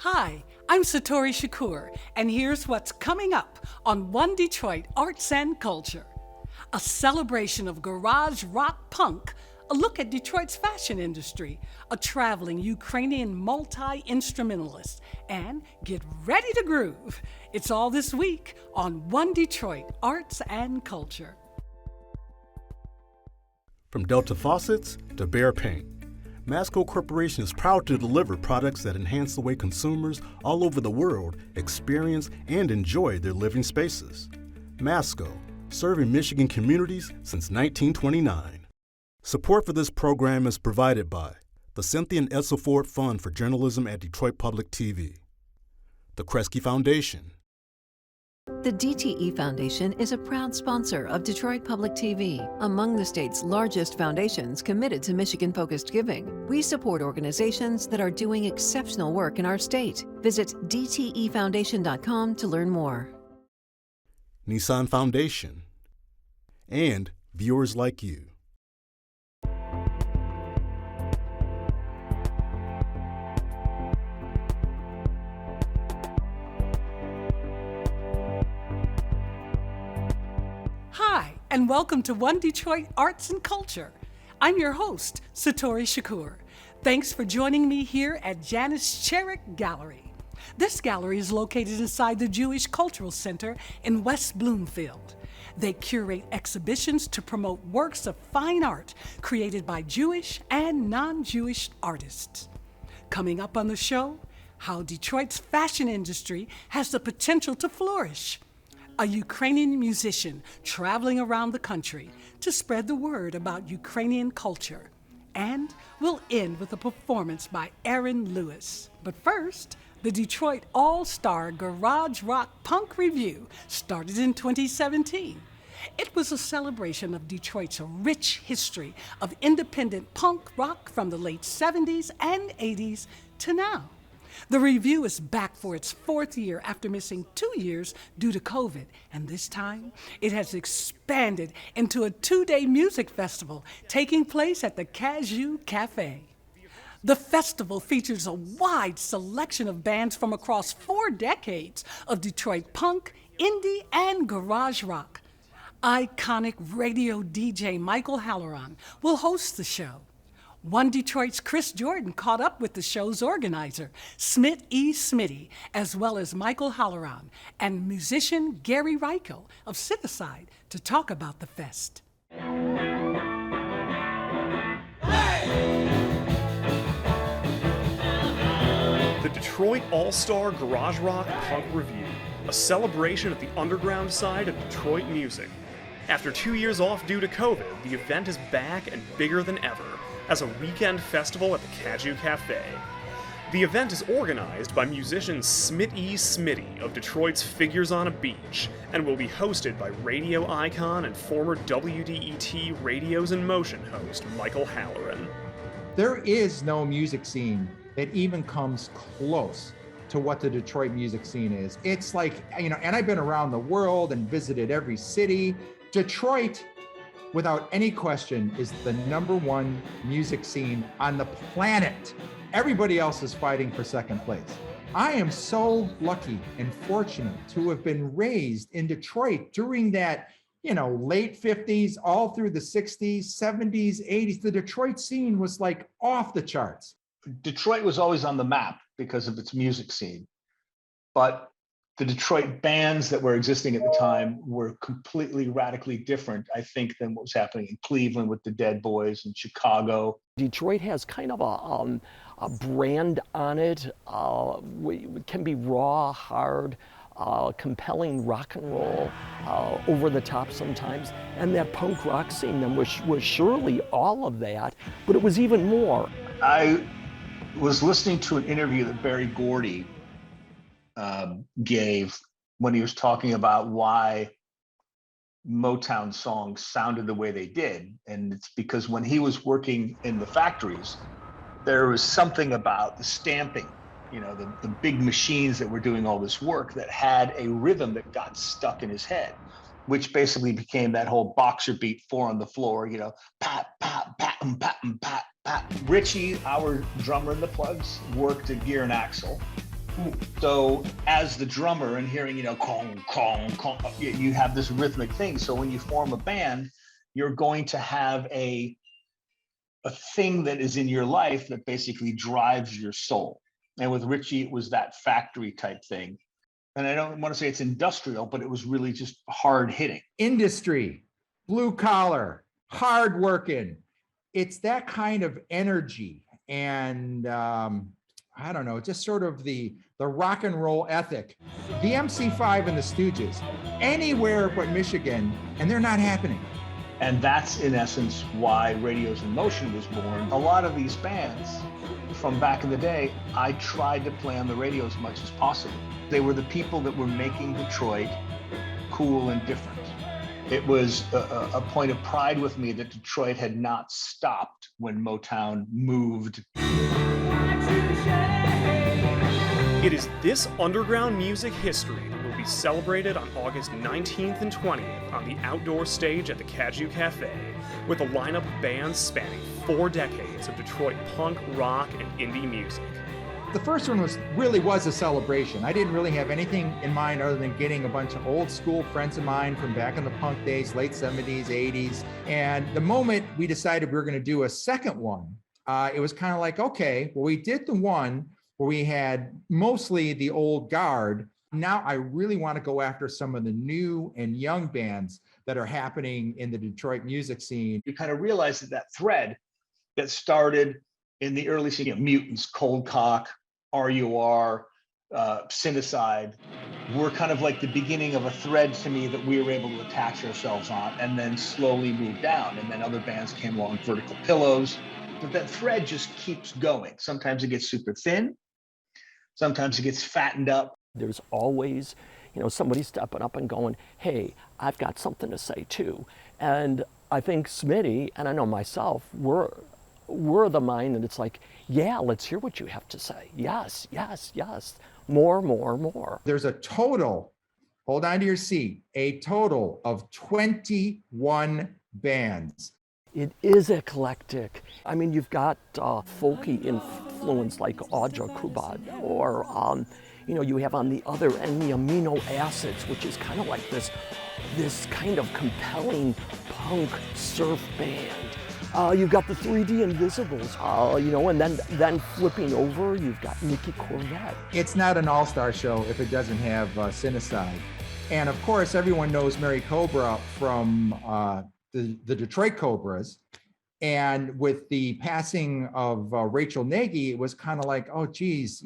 Hi, I'm Satori Shakur, and here's what's coming up on One Detroit Arts and Culture. A celebration of garage rock punk, a look at Detroit's fashion industry, a traveling Ukrainian multi-instrumentalist, and get ready to groove. It's all this week on One Detroit Arts and Culture. From Delta faucets to Behr paint, Masco Corporation is proud to deliver products that enhance the way consumers all over the world experience and enjoy their living spaces. Masco, serving Michigan communities since 1929. Support for this program is provided by the Cynthia and Edsel Ford Fund for Journalism at Detroit Public TV, the Kresge Foundation. The DTE Foundation is a proud sponsor of Detroit Public TV, among the state's largest foundations committed to Michigan-focused giving. We support organizations that are doing exceptional work in our state. Visit dtefoundation.com to learn more. Nissan Foundation, and viewers like you. Hi, and welcome to One Detroit Arts and Culture. I'm your host, Satori Shakur. Thanks for joining me here at Janis Cherrick Gallery. This gallery is located inside the Jewish Cultural Center in West Bloomfield. They curate exhibitions to promote works of fine art created by Jewish and non-Jewish artists. Coming up on the show, how Detroit's fashion industry has the potential to flourish. A Ukrainian musician traveling around the country to spread the word about Ukrainian culture. And we'll end with a performance by Aaron Lewys. But first, the Detroit All-Star Garage Rock Punk Revue started in 2017. It was a celebration of Detroit's rich history of independent punk rock from the late 70s and 80s to now. The Revue is back for its fourth year after missing 2 years due to COVID, and this time it has expanded into a 2-day music festival taking place at the Cadieux Cafe. The festival features a wide selection of bands from across 4 decades of Detroit punk, indie, and garage rock. Iconic radio DJ Michael Halloran will host the show. One Detroit's Chris Jordan caught up with the show's organizer, Smith E. Smitty, as well as Michael Halloran and musician Gary Reichel of Sit-A-Side to talk about the fest. The Detroit All-Star Garage Rock Punk Revue, a celebration of the underground side of Detroit music. After 2 years off due to COVID, the event is back and bigger than ever as a weekend festival at the Cadieux Cafe. The event is organized by musician Smith E. Smitty of Detroit's Figures on a Beach and will be hosted by radio icon and former WDET Radios in Motion host Michael Halloran. There is no music scene that even comes close to what the Detroit music scene is. It's like, and I've been around the world and visited every city. Detroit, without any question, is the #1 music scene on the planet. Everybody else is fighting for second place. I am so lucky and fortunate to have been raised in Detroit during that, late 50s, all through the 60s, 70s, 80s. The Detroit scene was like off the charts. Detroit was always on the map because of its music scene, but the Detroit bands that were existing at the time were completely radically different, I think, than what was happening in Cleveland with the Dead Boys and Chicago. Detroit has kind of a brand on it. It can be raw, hard, compelling rock and roll, over the top sometimes. And that punk rock scene then was surely all of that, but it was even more. I was listening to an interview that Berry Gordy gave when he was talking about why Motown songs sounded the way they did. And it's because when he was working in the factories, there was something about the stamping, the big machines that were doing all this work that had a rhythm that got stuck in his head, which basically became that whole boxer beat, 4 on the floor, pat, pat, pat, pat, pat, pat. Richie, our drummer in the Plugs, worked at Gear and Axle. So as the drummer and hearing, kong, kong, kong, you have this rhythmic thing. So when you form a band, you're going to have a thing that is in your life that basically drives your soul. And with Richie, it was that factory type thing. And I don't want to say it's industrial, but it was really just hard hitting. Industry, blue collar, hard working. It's that kind of energy. And I don't know, just sort of the rock and roll ethic. The MC5 and the Stooges, anywhere but Michigan, and they're not happening. And that's in essence why Radios in Motion was born. A lot of these bands from back in the day, I tried to play on the radio as much as possible. They were the people that were making Detroit cool and different. It was a point of pride with me that Detroit had not stopped when Motown moved. It is this underground music history that will be celebrated on August 19th and 20th on the outdoor stage at the Cadieux Cafe, with a lineup of bands spanning 4 decades of Detroit punk, rock, and indie music. The first one really was a celebration. I didn't really have anything in mind other than getting a bunch of old school friends of mine from back in the punk days, late 70s, 80s. And the moment we decided we were going to do a second one, it was kind of like, okay, well, we did the one where we had mostly the old guard. Now I really want to go after some of the new and young bands that are happening in the Detroit music scene. You kind of realize that thread that started in the early scene, Mutants, Cold Cock, RUR, Cinecide, were kind of like the beginning of a thread to me that we were able to attach ourselves on and then slowly move down. And then other bands came along, Vertical Pillows, but that thread just keeps going. Sometimes it gets super thin. Sometimes it gets fattened up. There's always, somebody stepping up and going, hey, I've got something to say too. And I think Smitty, and I know myself, we're the mind that it's like, yeah, let's hear what you have to say. Yes, yes, yes. More, more, more. There's a total, hold on to your seat, a total of 21 bands. It is eclectic. I mean, you've got folky influence like Audra Kubad, or you have on the other end the amino acids, which is kind of like this kind of compelling punk surf band. You've got the 3D Invisibles, and then flipping over, you've got Nikki Corvette. It's not an all-star show if it doesn't have Cinecide. And of course, everyone knows Mary Cobra from the Detroit Cobras. And with the passing of Rachel Nagy, it was kind of like, oh, geez,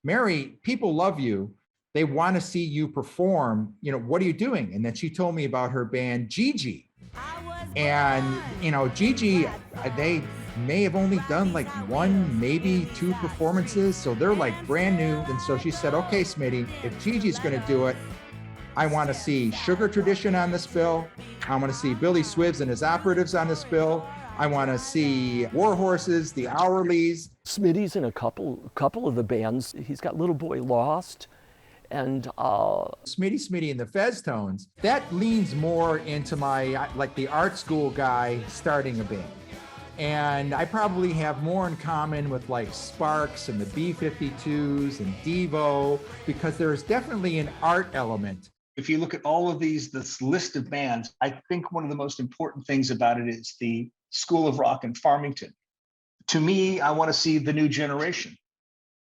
Mary, people love you. They want to see you perform. What are you doing? And then she told me about her band, Gigi. And, Gigi, they may have only done like 1, maybe 2 performances. So they're like brand new. And so she said, okay, Smitty, if Gigi's going to do it, I want to see Sugar Tradition on this bill. I want to see Billy Swibbs and his Operatives on this bill. I want to see War Horses, the Hourlies. Smitty's in a couple of the bands. He's got Little Boy Lost, and Smitty and the Fez Tones. That leans more into my, like the art school guy starting a band. And I probably have more in common with like Sparks and the B-52s and Devo, because there is definitely an art element. If you look at all of this list of bands, I think one of the most important things about it is the School of Rock in Farmington. To me, I want to see the new generation.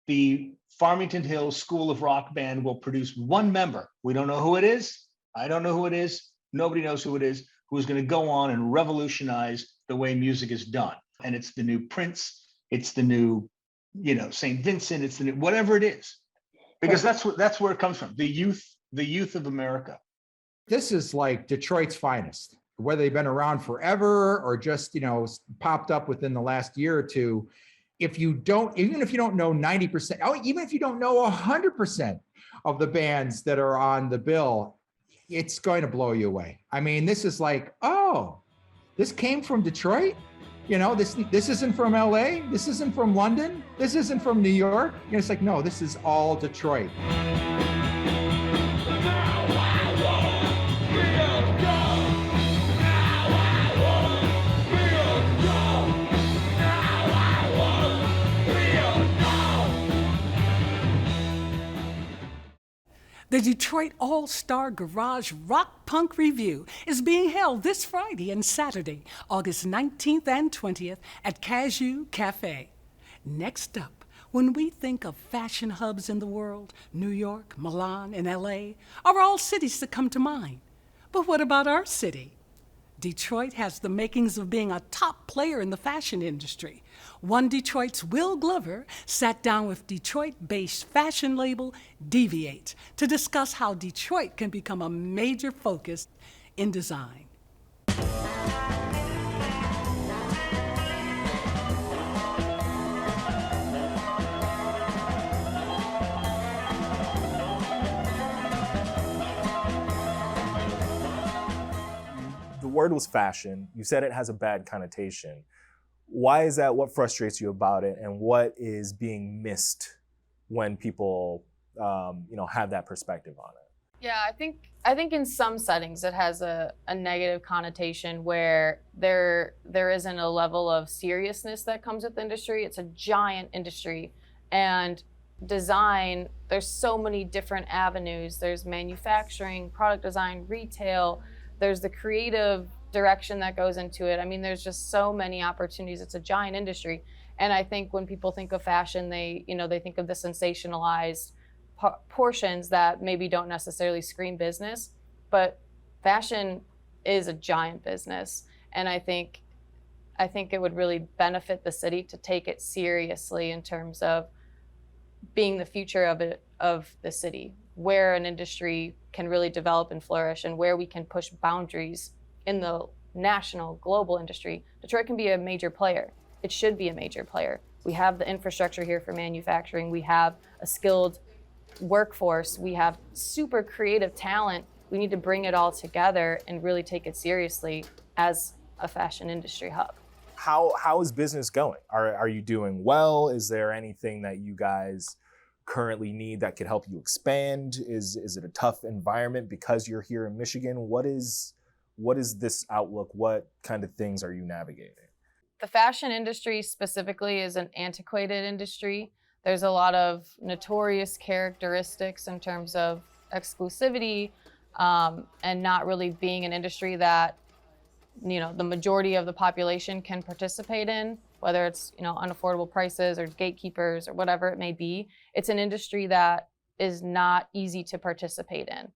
The Farmington Hills School of Rock band will produce one member. We don't know who it is. I don't know who it is. Nobody knows who it is, who is going to go on and revolutionize the way music is done. And it's the new Prince. It's the new, St. Vincent. It's the new, whatever it is, because that's where it comes from. The youth of America. This is like Detroit's finest, whether they've been around forever or just, popped up within the last year or two. Even if you don't know 90%, even if you don't know 100% of the bands that are on the bill, it's going to blow you away. I mean, this is like, oh, this came from Detroit? This isn't from LA? This isn't from London? This isn't from New York? It's like, no, this is all Detroit. The Detroit All-Star Garage Rock Punk Revue is being held this Friday and Saturday, August 19th and 20th at Cadieux Cafe. Next up, when we think of fashion hubs in the world, New York, Milan, and LA are all cities that come to mind. But what about our city? Detroit has the makings of being a top player in the fashion industry. One Detroit's Will Glover sat down with Detroit-based fashion label Deviate to discuss how Detroit can become a major focus in design. The word was fashion. You said it has a bad connotation. Why is that? What frustrates you about it? And what is being missed when people, have that perspective on it? Yeah, I think in some settings it has a negative connotation where there isn't a level of seriousness that comes with the industry. It's a giant industry, and design, there's so many different avenues. There's manufacturing, product design, retail, there's the creative direction that goes into it. I mean, there's just so many opportunities. It's a giant industry. And I think when people think of fashion, they think of the sensationalized portions that maybe don't necessarily scream business, but fashion is a giant business. And I think it would really benefit the city to take it seriously in terms of being the future of the city, where an industry can really develop and flourish and where we can push boundaries in the national, global industry. Detroit can be a major player. It should be a major player. We have the infrastructure here for manufacturing. We have a skilled workforce. We have super creative talent. We need to bring it all together and really take it seriously as a fashion industry hub. How is business going? Are you doing well? Is there anything that you guys currently need that could help you expand? Is it a tough environment because you're here in Michigan? What is this outlook? What kind of things are you navigating? The fashion industry specifically is an antiquated industry. There's a lot of notorious characteristics in terms of exclusivity, and not really being an industry that the majority of the population can participate in, whether it's unaffordable prices or gatekeepers or whatever it may be. It's an industry that is not easy to participate in.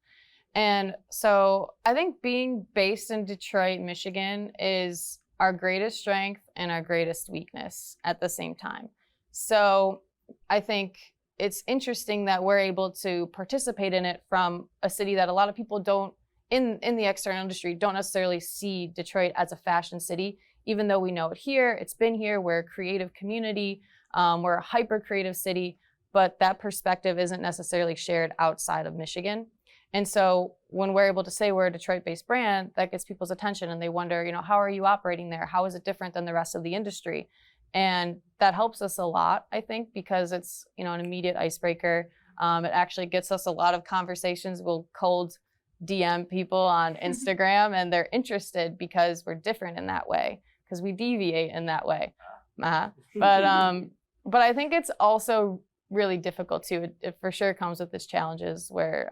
And so I think being based in Detroit, Michigan is our greatest strength and our greatest weakness at the same time. So I think it's interesting that we're able to participate in it from a city that a lot of people don't, in the external industry, don't necessarily see Detroit as a fashion city, even though we know it here, it's been here, we're a creative community, we're a hyper creative city, but that perspective isn't necessarily shared outside of Michigan. And so when we're able to say we're a Detroit-based brand, that gets people's attention and they wonder, how are you operating there? How is it different than the rest of the industry? And that helps us a lot, I think, because it's, an immediate icebreaker. It actually gets us a lot of conversations. We'll cold DM people on Instagram and they're interested because we're different in that way, because we deviate in that way. But I think it's also really difficult too. It for sure comes with its challenges where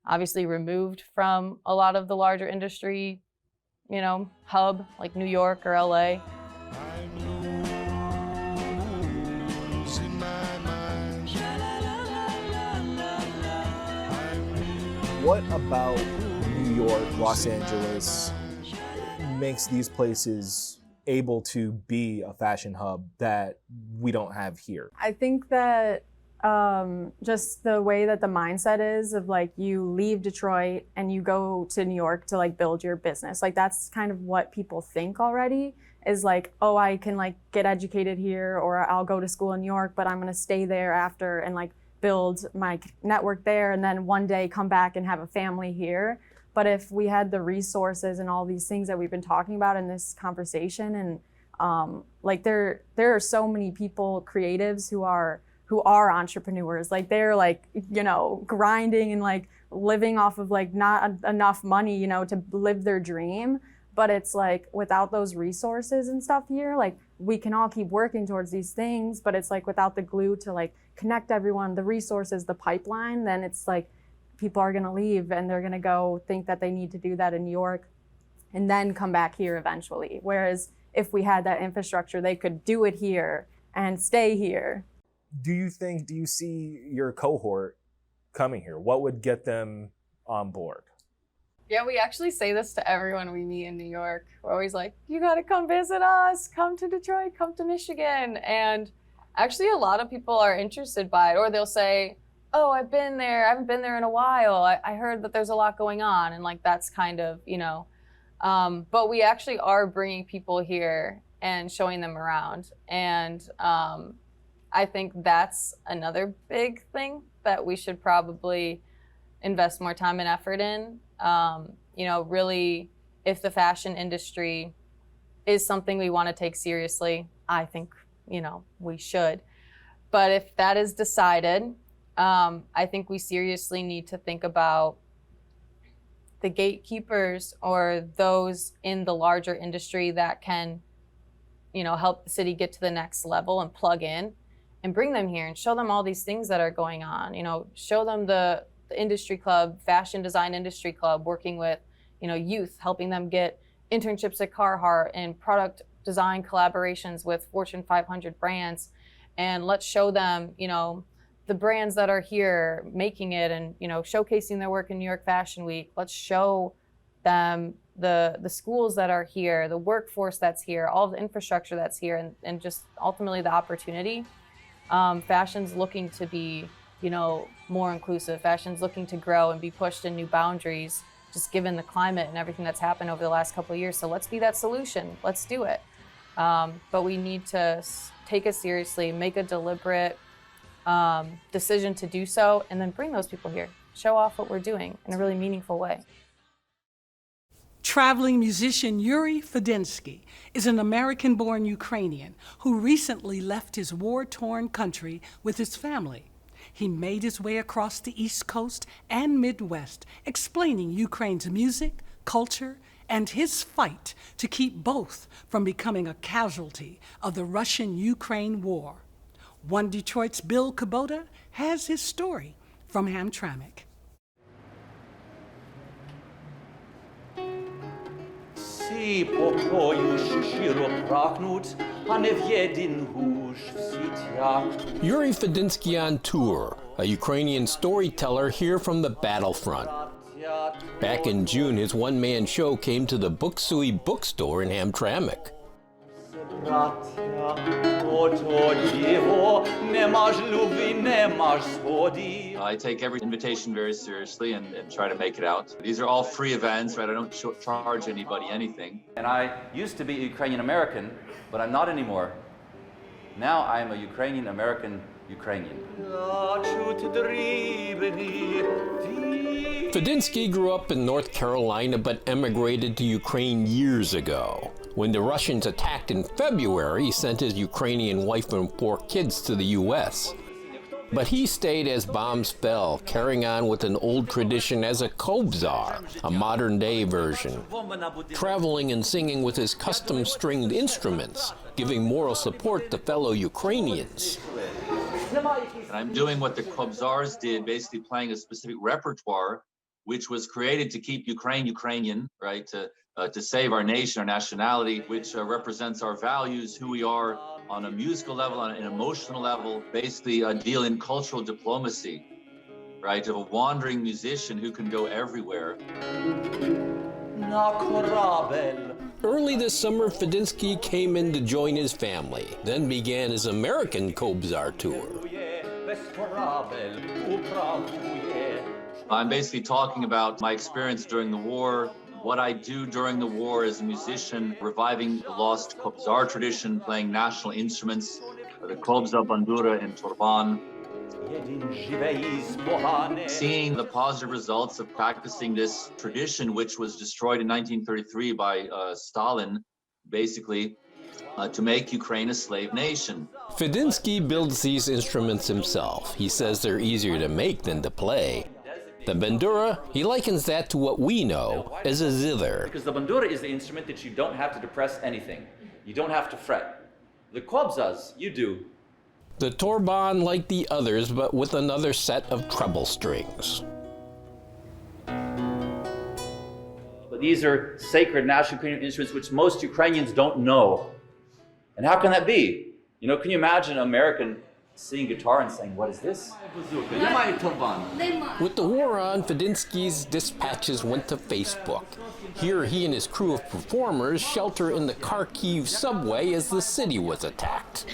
obviously removed from a lot of the larger industry, hub like New York or LA. What about New York, Los Angeles makes these places able to be a fashion hub that we don't have here? I think that just the way that the mindset is of you leave Detroit and you go to New York to build your business. That's kind of what people think already is oh, I can get educated here, or I'll go to school in New York, but I'm going to stay there after and build my network there and then one day come back and have a family here. But if we had the resources and all these things that we've been talking about in this conversation, and there are so many people, creatives who are entrepreneurs, they're grinding and living off of not enough money, to live their dream. But it's without those resources and stuff here, we can all keep working towards these things, but it's without the glue to connect everyone, the resources, the pipeline, then it's people are going to leave and they're going to go think that they need to do that in New York and then come back here eventually. Whereas if we had that infrastructure, they could do it here and stay here. Do you see your cohort coming here? What would get them on board? Yeah, we actually say this to everyone we meet in New York. We're always like, you gotta come visit us, come to Detroit, come to Michigan. And actually a lot of people are interested by it, or they'll say, oh, I've been there, I haven't been there in a while. I heard that there's a lot going on, and like that's kind of, but we actually are bringing people here and showing them around. And I think that's another big thing that we should probably invest more time and effort in. Really, if the fashion industry is something we want to take seriously, I think, we should. But if that is decided, I think we seriously need to think about the gatekeepers or those in the larger industry that can, help the city get to the next level and plug in and bring them here and show them all these things that are going on. Show them the industry club, fashion design industry club, working with, youth, helping them get internships at Carhartt and product design collaborations with Fortune 500 brands. And let's show them, the brands that are here making it and, showcasing their work in New York Fashion Week. Let's show them the schools that are here, the workforce that's here, all the infrastructure that's here, and just ultimately the opportunity. Fashion's looking to be, more inclusive. Fashion's looking to grow and be pushed in new boundaries, just given the climate and everything that's happened over the last couple of years. So let's be that solution. Let's do it. But we need to take it seriously, make a deliberate decision to do so, and then bring those people here. Show off what we're doing in a really meaningful way. Traveling musician Yuri Fedinsky is an American-born Ukrainian who recently left his war-torn country with his family. He made his way across the East Coast and Midwest, explaining Ukraine's music, culture, and his fight to keep both from becoming a casualty of the Russian-Ukraine war. One Detroit's Bill Kubota has his story from Hamtramck. Yuri Fedinsky on tour, a Ukrainian storyteller here from the battlefront. Back in June, his one-man show came to the Buksui bookstore in Hamtramck. I take every invitation very seriously and try to make it out. These are all free events, right? I don't charge anybody anything. And I used to be Ukrainian American, but I'm not anymore. Now I am a Ukrainian American Ukrainian. Fedinsky grew up in North Carolina but emigrated to Ukraine years ago. When the Russians attacked in February, he sent his Ukrainian wife and 4 kids to the U.S. But he stayed as bombs fell, carrying on with an old tradition as a Kobzar, a modern-day version, traveling and singing with his custom-stringed instruments, giving moral support to fellow Ukrainians. And I'm doing what the Kobzars did, basically playing a specific repertoire, which was created to keep Ukraine Ukrainian, right? To save our nation, our nationality, which represents our values, who we are on a musical level, on an emotional level, basically a deal in cultural diplomacy, right? Of a wandering musician who can go everywhere. Early this summer, Fedinsky came in to join his family, then began his American Kobzar tour. I'm basically talking about my experience during the war, what I do during the war as a musician, reviving the lost Kobzar tradition, playing national instruments, the Kobzar, Bandura, and Torban. Seeing the positive results of practicing this tradition, which was destroyed in 1933 by Stalin, basically, to make Ukraine a slave nation. Fedinsky builds these instruments himself. He says they're easier to make than to play. The bandura, he likens that to what we know as a zither. Because the bandura is the instrument that you don't have to depress anything. You don't have to fret. The kobzas, you do. The torban like the others, but with another set of treble strings. But these are sacred national Ukrainian instruments which most Ukrainians don't know. And how can that be? You know, can you imagine an American seeing guitar and saying, what is this? With the war on, Fedinsky's dispatches went to Facebook. Here he and his crew of performers shelter in the Kharkiv subway as the city was attacked.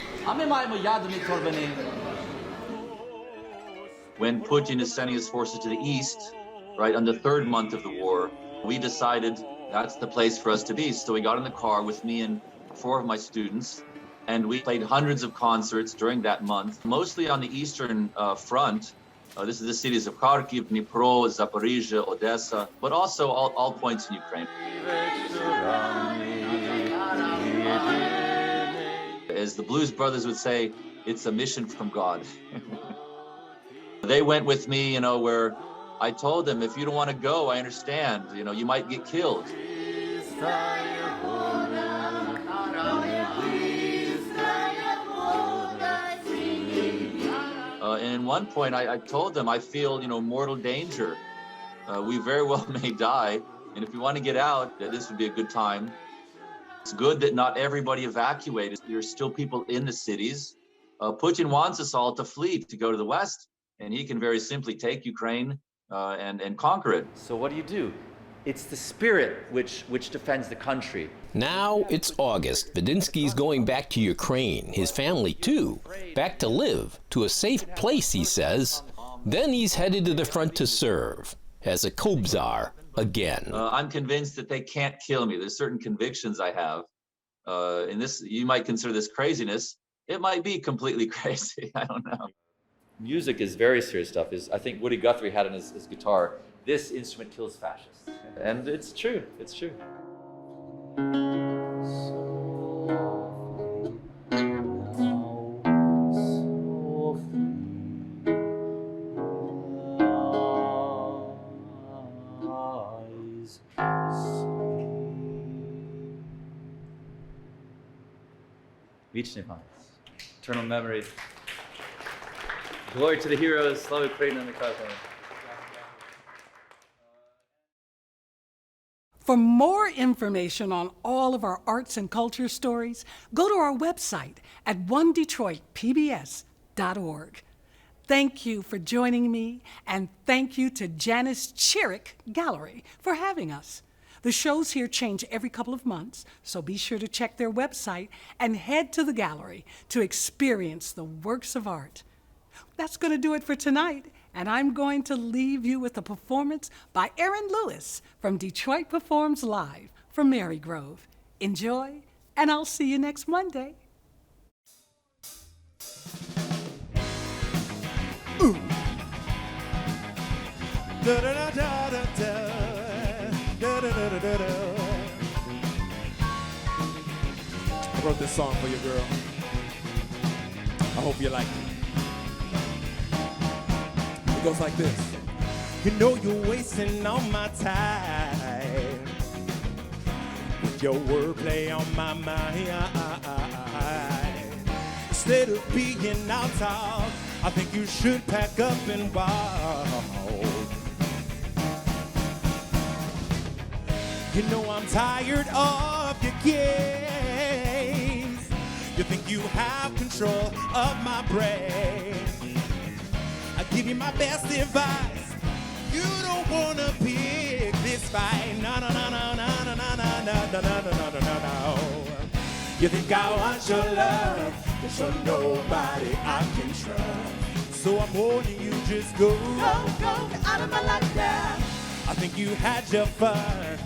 When Putin is sending his forces to the east, right, on the third month of the war, we decided that's the place for us to be. So we got in the car with me and 4 of my students, and we played hundreds of concerts during that month, mostly on the eastern front. This is the cities of Kharkiv, Dnipro, Zaporizhia, Odessa, but also all points in Ukraine. As the Blues Brothers would say, it's a mission from God. They went with me, you know, where I told them, if you don't want to go, I understand. You know, you might get killed. And at one point, I told them, I feel, you know, mortal danger. We very well may die. And if you want to get out, this would be a good time. It's good that not everybody evacuated. There's still people in the cities. Putin wants us all to flee, to go to the west. And he can very simply take Ukraine and conquer it. So what do? It's the spirit which defends the country. Now it's August. Fedinsky's going back to Ukraine, his family too, back to live, to a safe place, he says. Then he's headed to the front to serve, as a Kobzar again. I'm convinced that they can't kill me. There's certain convictions I have. And this, you might consider this craziness. It might be completely crazy, I don't know. Music is very serious stuff. I think Woody Guthrie had on his guitar, this instrument kills fascists. And it's true, it's true. Вечный память, eternal memory. Glory to the heroes, Slava Ukraine and the Kazakh. For more information on all of our arts and culture stories, go to our website at onedetroitpbs.org. Thank you for joining me, and thank you to Janice Chiric Gallery for having us. The shows here change every couple of months, so be sure to check their website and head to the gallery to experience the works of art. That's going to do it for tonight, and I'm going to leave you with a performance by Aaron Lewis from Detroit Performs Live from Marygrove. Enjoy, and I'll see you next Monday. Ooh. Da da da da da da da da da da. I wrote this song for you, girl. I hope you like it. It goes like this. You know you're wasting all my time with your wordplay on my mind. Instead of being out talk, I think you should pack up and walk. You know I'm tired of your games. You think you have control of my brain. I give you my best advice. You don't wanna pick this fight. No, no, no, no, no, no, no, no, no, no, no, no, no, no. You think I want your love, but you're nobody I can trust. So I'm warning you, just go, go, get out of my life now. I think you had your fun,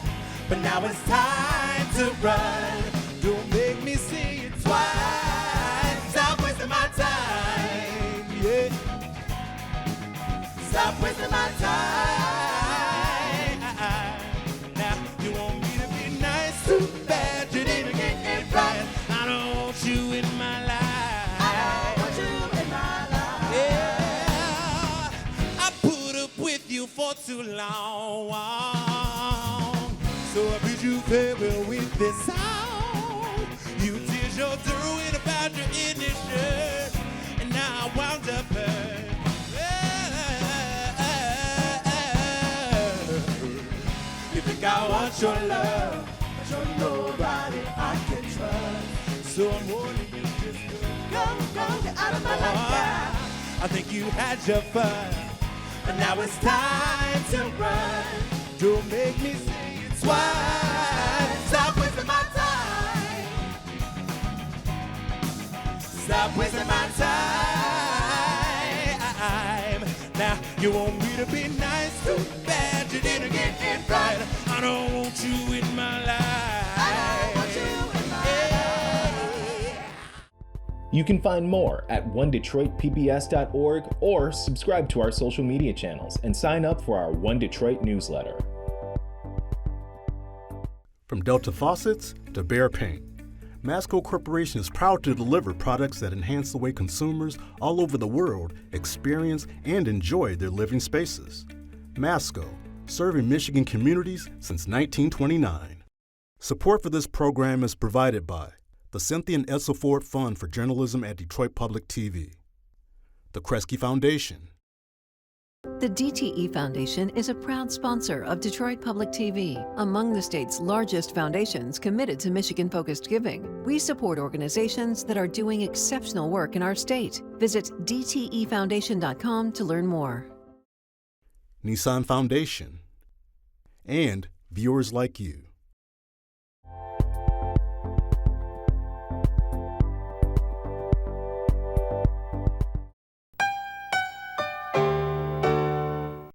but now it's time to run. Don't make me see it twice. Stop wasting my time, yeah. Stop wasting my time. Now you want me to be nice, too bad you didn't get it right. I don't want you in my life. I don't want you in my life. Yeah, I put up with you for too long. So I bid you farewell with this song. You did your doing about your initiative, and now I wound up hurt. You think I want much your love, but you're nobody I can trust. So I'm warning you, just go, get out of my life. I think you had your fun, but now it's time to run. Don't make me say it twice. Stop wasting my time. Stop wasting my time. Now you want me to be nice, too bad you didn't get it right. I don't want you in my life. You can find more at onedetroitpbs.org or subscribe to our social media channels and sign up for our One Detroit newsletter. From Delta faucets to Behr paint, Masco Corporation is proud to deliver products that enhance the way consumers all over the world experience and enjoy their living spaces. Masco, serving Michigan communities since 1929. Support for this program is provided by the Cynthia and Edsel Ford Fund for Journalism at Detroit Public TV, the Kresge Foundation. The DTE Foundation is a proud sponsor of Detroit Public TV, among the state's largest foundations committed to Michigan-focused giving. We support organizations that are doing exceptional work in our state. Visit dtefoundation.com to learn more. Nissan Foundation, and viewers like you.